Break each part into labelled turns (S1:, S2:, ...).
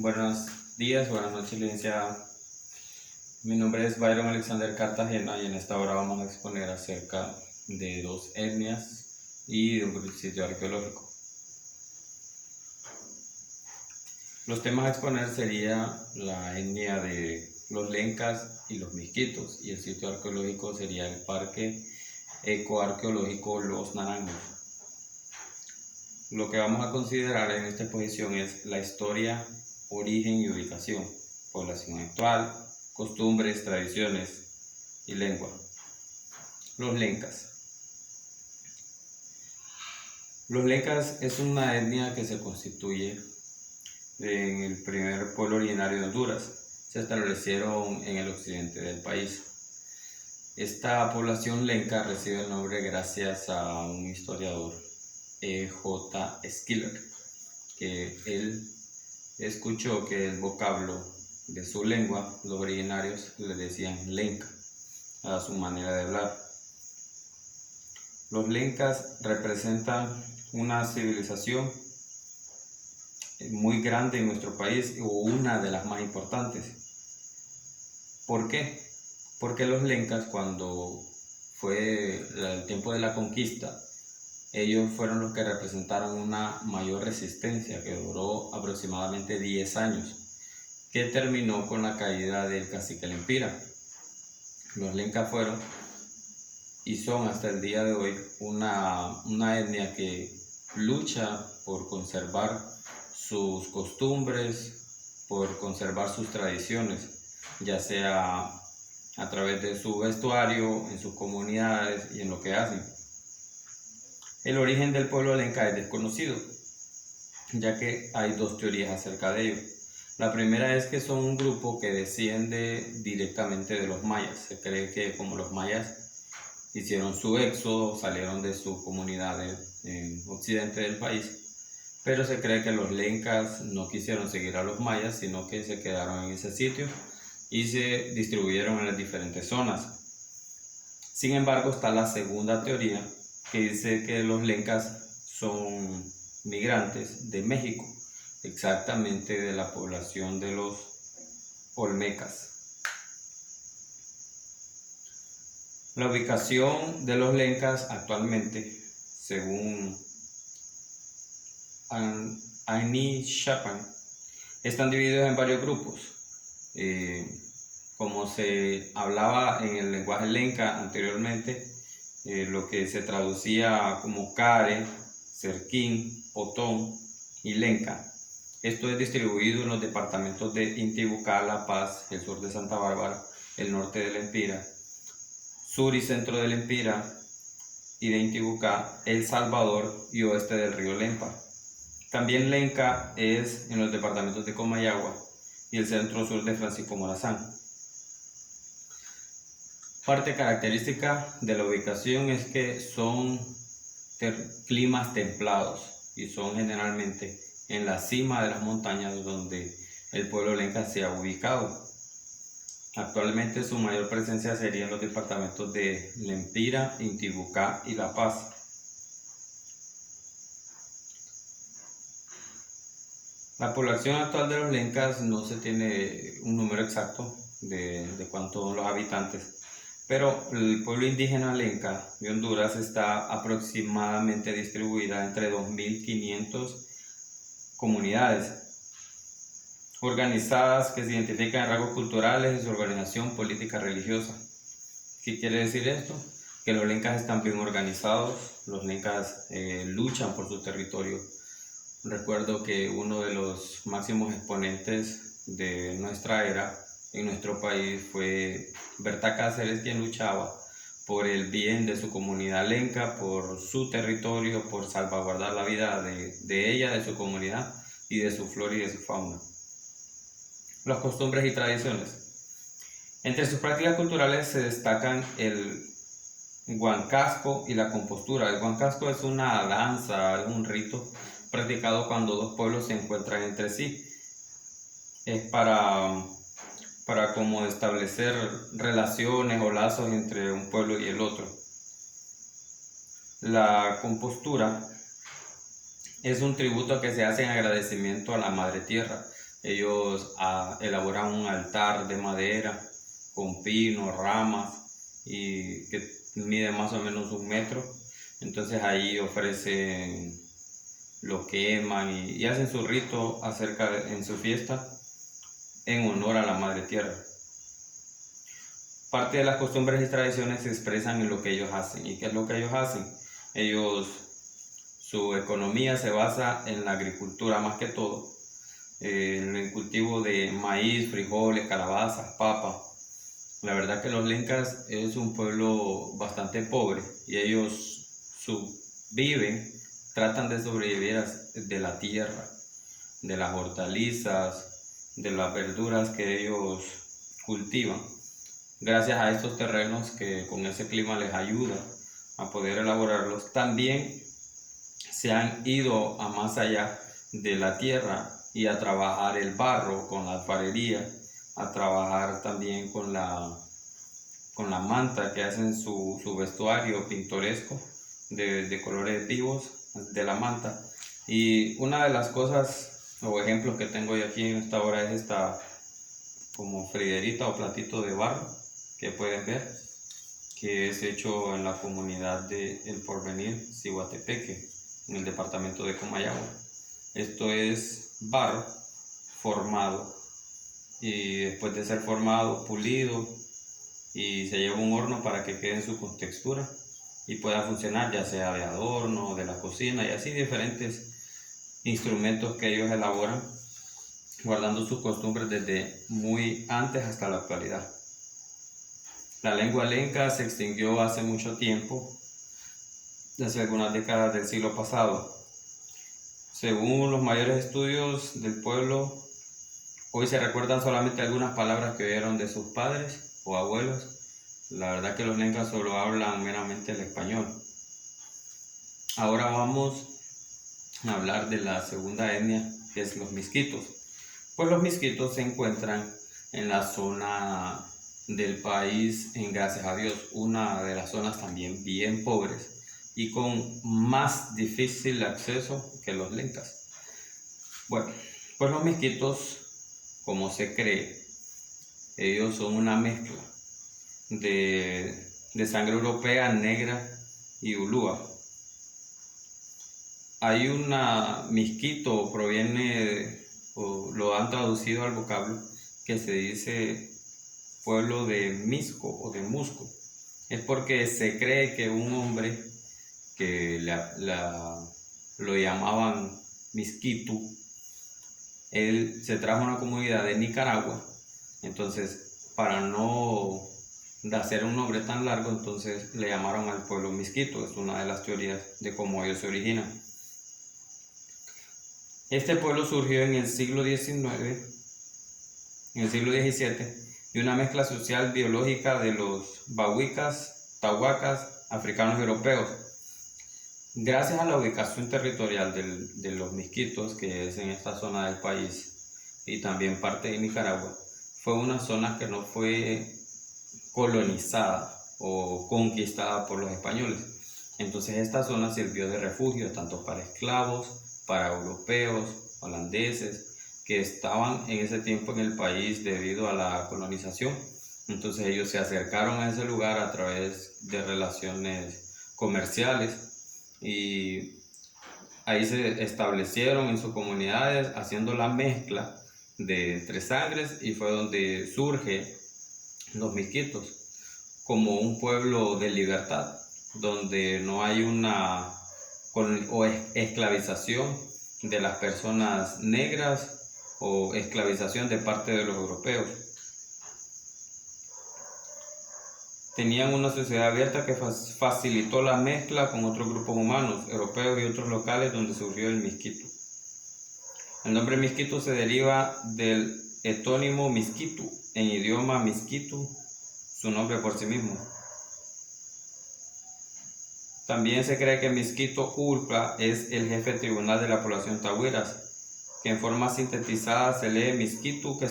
S1: Buenos días, buenas noches, licenciada. Mi nombre es Byron Alexander Cartagena y en esta hora vamos a exponer acerca de dos etnias y de un sitio arqueológico. Los temas a exponer serían la etnia de los lencas y los misquitos, y el sitio arqueológico sería el Parque Ecoarqueológico Los Naranjos. Lo que vamos a considerar en esta exposición es la historia, origen y ubicación, población actual, costumbres, tradiciones y lengua. Los lencas. Los lencas es una etnia que se constituye en el primer pueblo originario de Honduras. Se establecieron en el occidente del país. Esta población lenca recibe el nombre gracias a un historiador, J. Schiller, que él escuchó que el vocablo de su lengua, los originarios le decían lenca a su manera de hablar. Los lencas representan una civilización muy grande en nuestro país, o una de las más importantes. ¿Por qué? Porque los lencas, cuando fue el tiempo de la conquista, ellos fueron los que representaron una mayor resistencia que duró aproximadamente 10 años, que terminó con la caída del cacique Lempira. Los lencas fueron y son hasta el día de hoy una etnia que lucha por conservar sus costumbres, por conservar sus tradiciones, ya sea a través de su vestuario, en sus comunidades y en lo que hacen. El origen del pueblo lenca es desconocido, ya que hay dos teorías acerca de ello. La primera es que son un grupo que desciende directamente de los mayas. Se cree que como los mayas hicieron su éxodo, salieron de sus comunidades en occidente del país, pero se cree que los lencas no quisieron seguir a los mayas, sino que se quedaron en ese sitio y se distribuyeron en las diferentes zonas. Sin embargo, está la segunda teoría, que dice que los lencas son migrantes de México, exactamente de la población de los olmecas. La ubicación de los lencas actualmente, según Aini Shapan, están divididos en varios grupos. Como se hablaba en el lenguaje lenca anteriormente, lo que se traducía como Care, Cerquín, Potón y Lenca. Esto es distribuido en los departamentos de Intibucá, La Paz, el sur de Santa Bárbara, el norte de Lempira, sur y centro de Lempira y de Intibucá, El Salvador y oeste del río Lempa. También lenca es en los departamentos de Comayagua y el centro sur de Francisco Morazán. Parte característica de la ubicación es que son climas templados y son generalmente en la cima de las montañas donde el pueblo lenca se ha ubicado. Actualmente su mayor presencia sería en los departamentos de Lempira, Intibucá y La Paz. La población actual de los lencas no se tiene un número exacto de cuántos son los habitantes, pero el pueblo indígena lenca de Honduras está aproximadamente distribuida entre 2.500 comunidades organizadas que se identifican en rasgos culturales y su organización política religiosa. ¿Qué quiere decir esto? Que los lencas están bien organizados, los lencas luchan por su territorio. Recuerdo que uno de los máximos exponentes de nuestra era en nuestro país fue Berta Cáceres, quien luchaba por el bien de su comunidad lenca, por su territorio, por salvaguardar la vida de ella, de su comunidad y de su flora y de su fauna. Las costumbres y tradiciones. Entre sus prácticas culturales se destacan el huancasco y la compostura. El huancasco es una danza, es un rito practicado cuando dos pueblos se encuentran entre sí. Es para como establecer relaciones o lazos entre un pueblo y el otro. La compostura es un tributo que se hace en agradecimiento a la Madre Tierra. Ellos elaboran un altar de madera con pino, ramas y que mide más o menos 1 metro. Entonces ahí ofrecen, lo queman y hacen su rito en su fiesta en honor a la Madre Tierra. Parte de las costumbres y tradiciones se expresan en lo que ellos hacen. ¿Y qué es lo que ellos hacen? Su economía se basa en la agricultura más que todo, en el cultivo de maíz, frijoles, calabazas, papas. La verdad que los lencas es un pueblo bastante pobre y ellos viven, tratan de sobrevivir de la tierra, de las hortalizas, de las verduras que ellos cultivan. Gracias a estos terrenos que con ese clima les ayuda a poder elaborarlos, también se han ido a más allá de la tierra y a trabajar el barro con la alfarería, a trabajar también con la manta, que hacen su vestuario pintoresco de colores vivos de la manta. Y una de las cosas o ejemplos que tengo yo aquí en esta obra es esta como friderita o platito de barro que pueden ver, que es hecho en la comunidad de El Porvenir, Ciguatepeque, en el departamento de Comayagua. Esto es barro formado y después de ser formado, pulido, y se lleva a un horno para que quede en su contextura y pueda funcionar, ya sea de adorno, de la cocina y así diferentes instrumentos que ellos elaboran, guardando sus costumbres desde muy antes hasta la actualidad. La lengua lenca se extinguió hace mucho tiempo, hace algunas décadas del siglo pasado. Según los mayores estudios del pueblo, hoy se recuerdan solamente algunas palabras que oyeron de sus padres o abuelos. La verdad que los lencas solo hablan meramente el español. Ahora vamos a hablar de la segunda etnia, que es los misquitos. Pues los misquitos se encuentran en la zona del país, gracias a Dios, una de las zonas también bien pobres y con más difícil acceso que los lencas. Bueno, pues los misquitos, como se cree, ellos son una mezcla de sangre europea, negra y ulúa. Hay una misquito, o lo han traducido al vocablo, que se dice pueblo de Misco o de Musco. Es porque se cree que un hombre que lo llamaban Misquitu, él se trajo a una comunidad de Nicaragua, entonces para no hacer un nombre tan largo, entonces le llamaron al pueblo Misquito. Es una de las teorías de cómo ellos se originan. Este pueblo surgió en el siglo XIX, en el siglo XVII, de una mezcla social biológica de los bahuicas, tahuacas, africanos y europeos. Gracias a la ubicación territorial de los misquitos, que es en esta zona del país y también parte de Nicaragua, fue una zona que no fue colonizada o conquistada por los españoles. Entonces esta zona sirvió de refugio tanto para esclavos, para europeos, holandeses, que estaban en ese tiempo en el país debido a la colonización. Entonces ellos se acercaron a ese lugar a través de relaciones comerciales y ahí se establecieron en sus comunidades haciendo la mezcla de entre sangres, y fue donde surge los misquitos como un pueblo de libertad, donde no hay esclavización de las personas negras o esclavización de parte de los europeos. Tenían una sociedad abierta que facilitó la mezcla con otros grupos humanos, europeos y otros locales, donde surgió el misquito. El nombre misquito se deriva del etónimo misquitu, en idioma misquitu, su nombre por sí mismo. También se cree que Misquito Ulpa es el jefe tribunal de la población tahuiras, que en forma sintetizada se lee Misquitu, que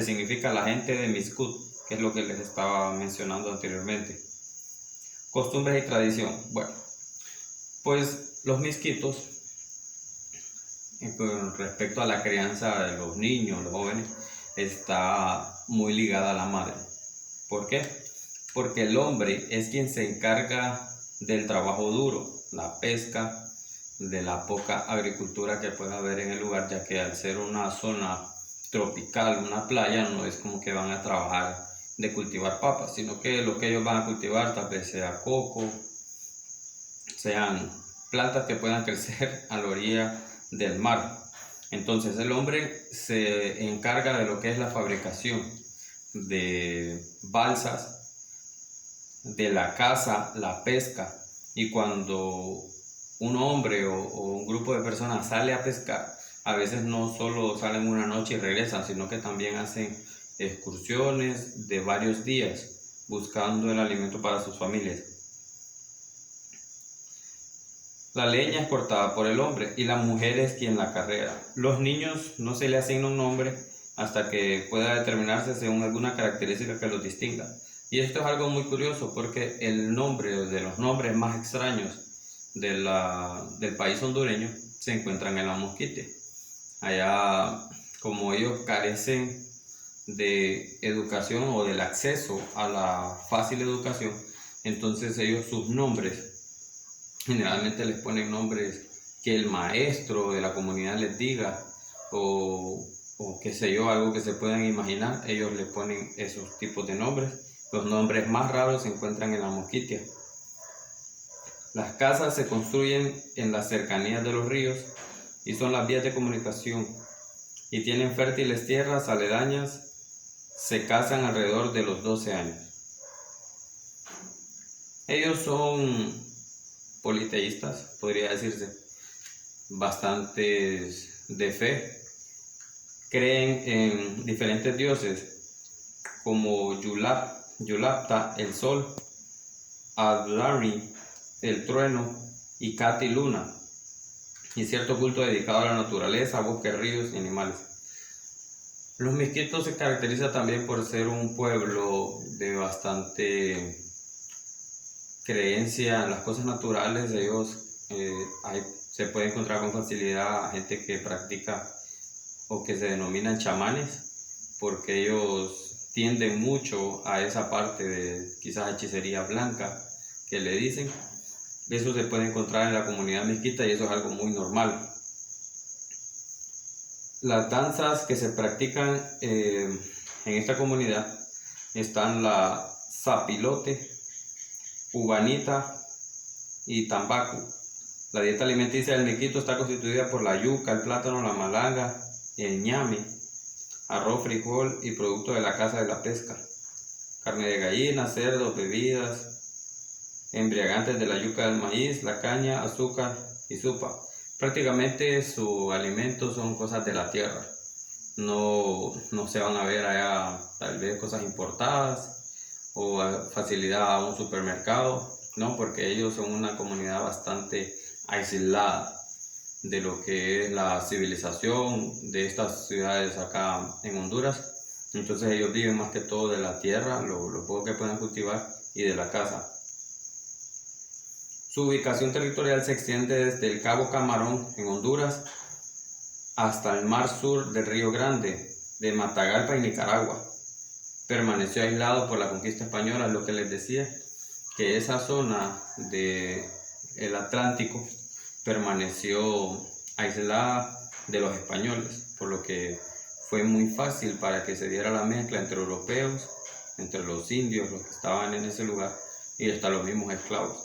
S1: significa la gente de Miscut, que es lo que les estaba mencionando anteriormente. Costumbres y tradición. Bueno, pues los misquitos con respecto a la crianza de los niños, los jóvenes, está muy ligada a la madre. ¿Por qué? Porque el hombre es quien se encarga del trabajo duro, la pesca, de la poca agricultura que puede haber en el lugar, ya que al ser una zona tropical, una playa, no es como que van a trabajar de cultivar papas, sino que lo que ellos van a cultivar tal vez sea coco, sean plantas que puedan crecer a la orilla del mar. Entonces el hombre se encarga de lo que es la fabricación de balsas, de la caza, la pesca, y cuando un hombre o un grupo de personas sale a pescar, a veces no solo salen una noche y regresan, sino que también hacen excursiones de varios días buscando el alimento para sus familias. La leña es cortada por el hombre y la mujer es quien la carrera. Los niños no se le asigna un nombre hasta que pueda determinarse según alguna característica que los distinga. Y esto es algo muy curioso porque el nombre de los nombres más extraños del país hondureño se encuentran en la Mosquite. Allá, como ellos carecen de educación o del acceso a la fácil educación, entonces ellos sus nombres generalmente les ponen nombres que el maestro de la comunidad les diga o qué sé yo, algo que se puedan imaginar. Ellos le ponen esos tipos de nombres. Los nombres más raros se encuentran en la Mosquitia. Las casas se construyen en las cercanías de los ríos y son las vías de comunicación y tienen fértiles tierras aledañas. Se casan alrededor de los 12 años. Ellos son politeístas, podría decirse, bastantes de fe. Creen en diferentes dioses como Yulapta, el sol, Adlari, el trueno, y Cati, luna, y cierto culto dedicado a la naturaleza, bosques, ríos y animales. Los Misquitos se caracterizan también por ser un pueblo de bastante creencia en las cosas naturales. Ellos se puede encontrar con facilidad a gente que practica o que se denominan chamanes, porque ellos tienden mucho a esa parte de quizás hechicería blanca que le dicen. Eso se puede encontrar en la comunidad mezquita y eso es algo muy normal. Las danzas que se practican en esta comunidad están la zapilote, ubanita y tambacu. La dieta alimenticia del miquito está constituida por la yuca, el plátano, la malanga, el ñame, arroz, frijol y producto de la caza de la pesca, carne de gallina, cerdo, bebidas embriagantes de la yuca del maíz, la caña, azúcar y sopa. Prácticamente su alimento son cosas de la tierra. No se van a ver allá tal vez cosas importadas o facilidad a un supermercado, no, porque ellos son una comunidad bastante aislada de lo que es la civilización de estas ciudades acá en Honduras. Entonces ellos viven más que todo de la tierra, lo poco que puedan cultivar, y de la caza. Su ubicación territorial se extiende desde el Cabo Camarón en Honduras hasta el mar sur del Río Grande de Matagalpa en Nicaragua. Permaneció aislado por la conquista española, lo que les decía, que esa zona del Atlántico permaneció aislada de los españoles, por lo que fue muy fácil para que se diera la mezcla entre europeos, entre los indios, los que estaban en ese lugar, y hasta los mismos esclavos.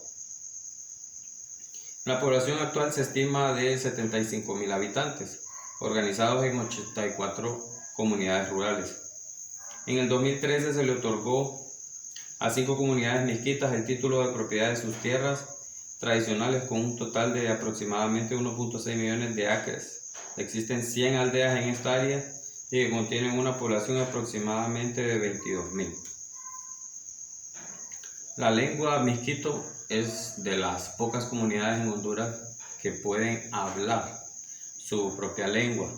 S1: La población actual se estima de 75,000 habitantes, organizados en 84 comunidades rurales. En el 2013 se le otorgó a 5 comunidades misquitas el título de propiedad de sus tierras tradicionales con un total de aproximadamente 1.6 millones de acres. Existen 100 aldeas en esta área y que contienen una población aproximadamente de 22,000. La lengua misquito es de las pocas comunidades en Honduras que pueden hablar su propia lengua.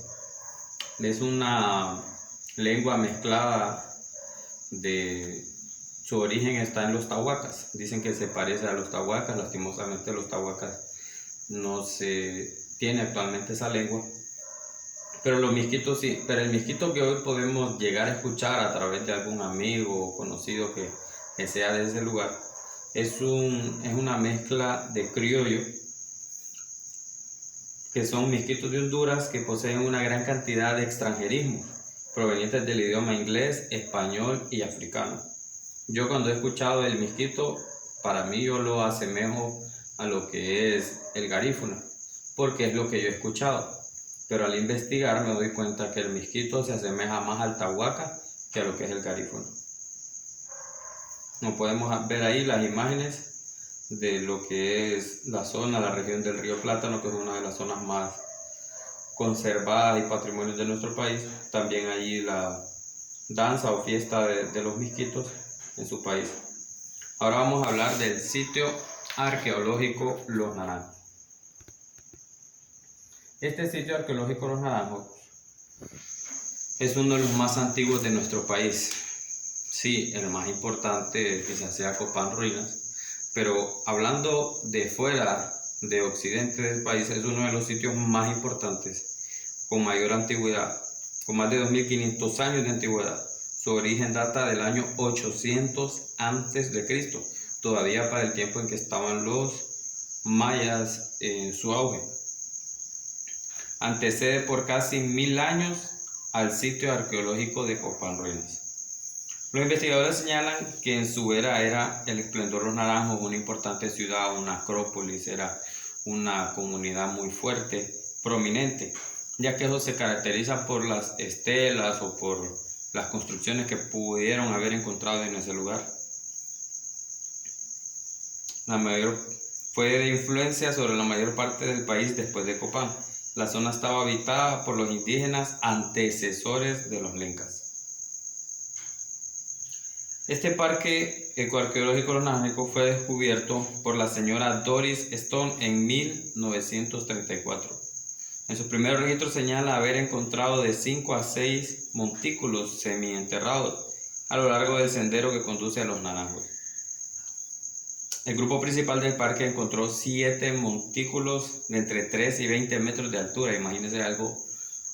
S1: Es una lengua mezclada su origen está en los tahuacas. Dicen que se parece a los tahuacas. Lastimosamente los tahuacas no se tiene actualmente esa lengua, Pero los misquitos sí, pero el misquito que hoy podemos llegar a escuchar a través de algún amigo o conocido que sea de ese lugar, es una mezcla de criollo, que son misquitos de Honduras que poseen una gran cantidad de extranjerismos provenientes del idioma inglés, español y africano. Yo cuando he escuchado el misquito, para mí yo lo asemejo a lo que es el garífuna, porque es lo que yo he escuchado. Pero al investigar me doy cuenta que el misquito se asemeja más al tahuaca que a lo que es el garífuna. Como podemos ver ahí las imágenes de lo que es la zona, la región del río Plátano, que es una de las zonas más conservadas y patrimonios de nuestro país. También allí la danza o fiesta de los misquitos en su país. Ahora vamos a hablar del sitio arqueológico Los Naranjos. Este sitio arqueológico Los Naranjos es uno de los más antiguos de nuestro país. Sí, el más importante quizás sea Copán Ruinas, pero hablando de fuera, de occidente del país, es uno de los sitios más importantes, con mayor antigüedad, con más de 2500 años de antigüedad. Su origen data del año 800 a.C., todavía para el tiempo en que estaban los mayas en su auge. Antecede por casi 1000 años al sitio arqueológico de Copán Ruinas. Los investigadores señalan que en su era el esplendor Los Naranjos, una importante ciudad, una acrópolis, era una comunidad muy fuerte, prominente, ya que eso se caracteriza por las estelas o por las construcciones que pudieron haber encontrado en ese lugar. Fue de influencia sobre la mayor parte del país después de Copán. La zona estaba habitada por los indígenas antecesores de los lencas. Este parque ecoarqueológico Los Naranjos fue descubierto por la señora Doris Stone en 1934. En sus primeros registros señala haber encontrado de 5 a 6 montículos semienterrados a lo largo del sendero que conduce a Los Naranjos. El grupo principal del parque encontró 7 montículos de entre 3 y 20 metros de altura. Imagínense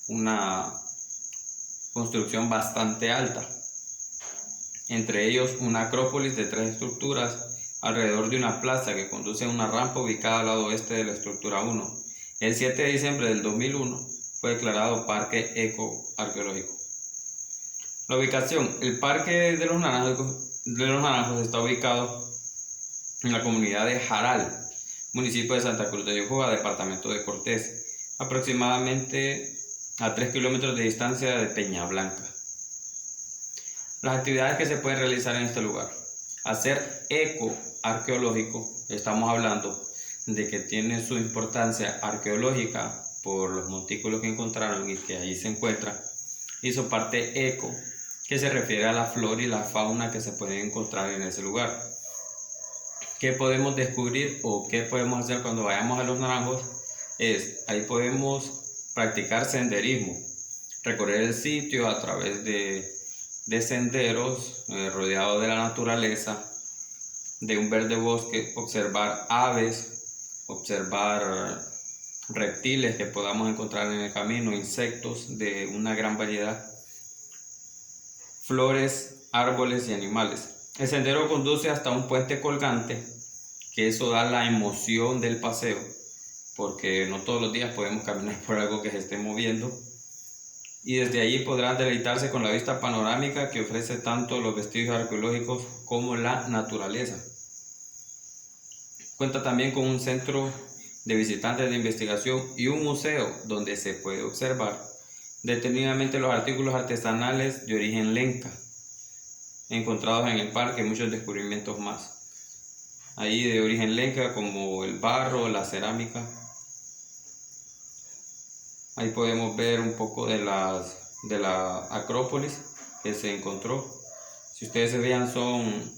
S1: una construcción bastante alta. Entre ellos una acrópolis de 3 estructuras alrededor de una plaza que conduce a una rampa ubicada al lado oeste de la estructura 1. El 7 de diciembre del 2001 fue declarado Parque Ecoarqueológico. La ubicación: el Parque de los Naranjos está ubicado en la comunidad de Jaral, municipio de Santa Cruz de Yojoa, departamento de Cortés, aproximadamente a 3 kilómetros de distancia de Peña Blanca. Las actividades que se pueden realizar en este lugar: hacer ecoarqueológico, estamos hablando de que tiene su importancia arqueológica por los montículos que encontraron y que ahí se encuentra, y su parte eco, que se refiere a la flora y la fauna que se pueden encontrar en ese lugar. ¿Qué podemos descubrir o qué podemos hacer cuando vayamos a Los Naranjos? Ahí podemos practicar senderismo, recorrer el sitio a través de senderos rodeados de la naturaleza, de un verde bosque, observar aves, observar reptiles que podamos encontrar en el camino, insectos de una gran variedad, flores, árboles y animales. El sendero conduce hasta un puente colgante, que eso da la emoción del paseo, porque no todos los días podemos caminar por algo que se esté moviendo. Y desde allí podrán deleitarse con la vista panorámica que ofrece tanto los vestigios arqueológicos como la naturaleza. Cuenta también con un centro de visitantes de investigación y un museo donde se puede observar detenidamente los artículos artesanales de origen lenca encontrados en el parque, y muchos descubrimientos más ahí de origen lenca, como el barro, la cerámica. Ahí podemos ver un poco de la acrópolis que se encontró. Si ustedes se vean, son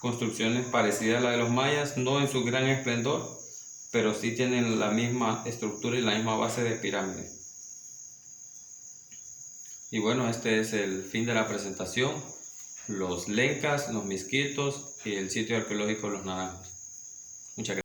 S1: construcciones parecidas a la de los mayas, no en su gran esplendor, pero sí tienen la misma estructura y la misma base de pirámide. Y bueno, este es el fin de la presentación: los lencas, los misquitos y el sitio arqueológico Los Naranjos. Muchas gracias.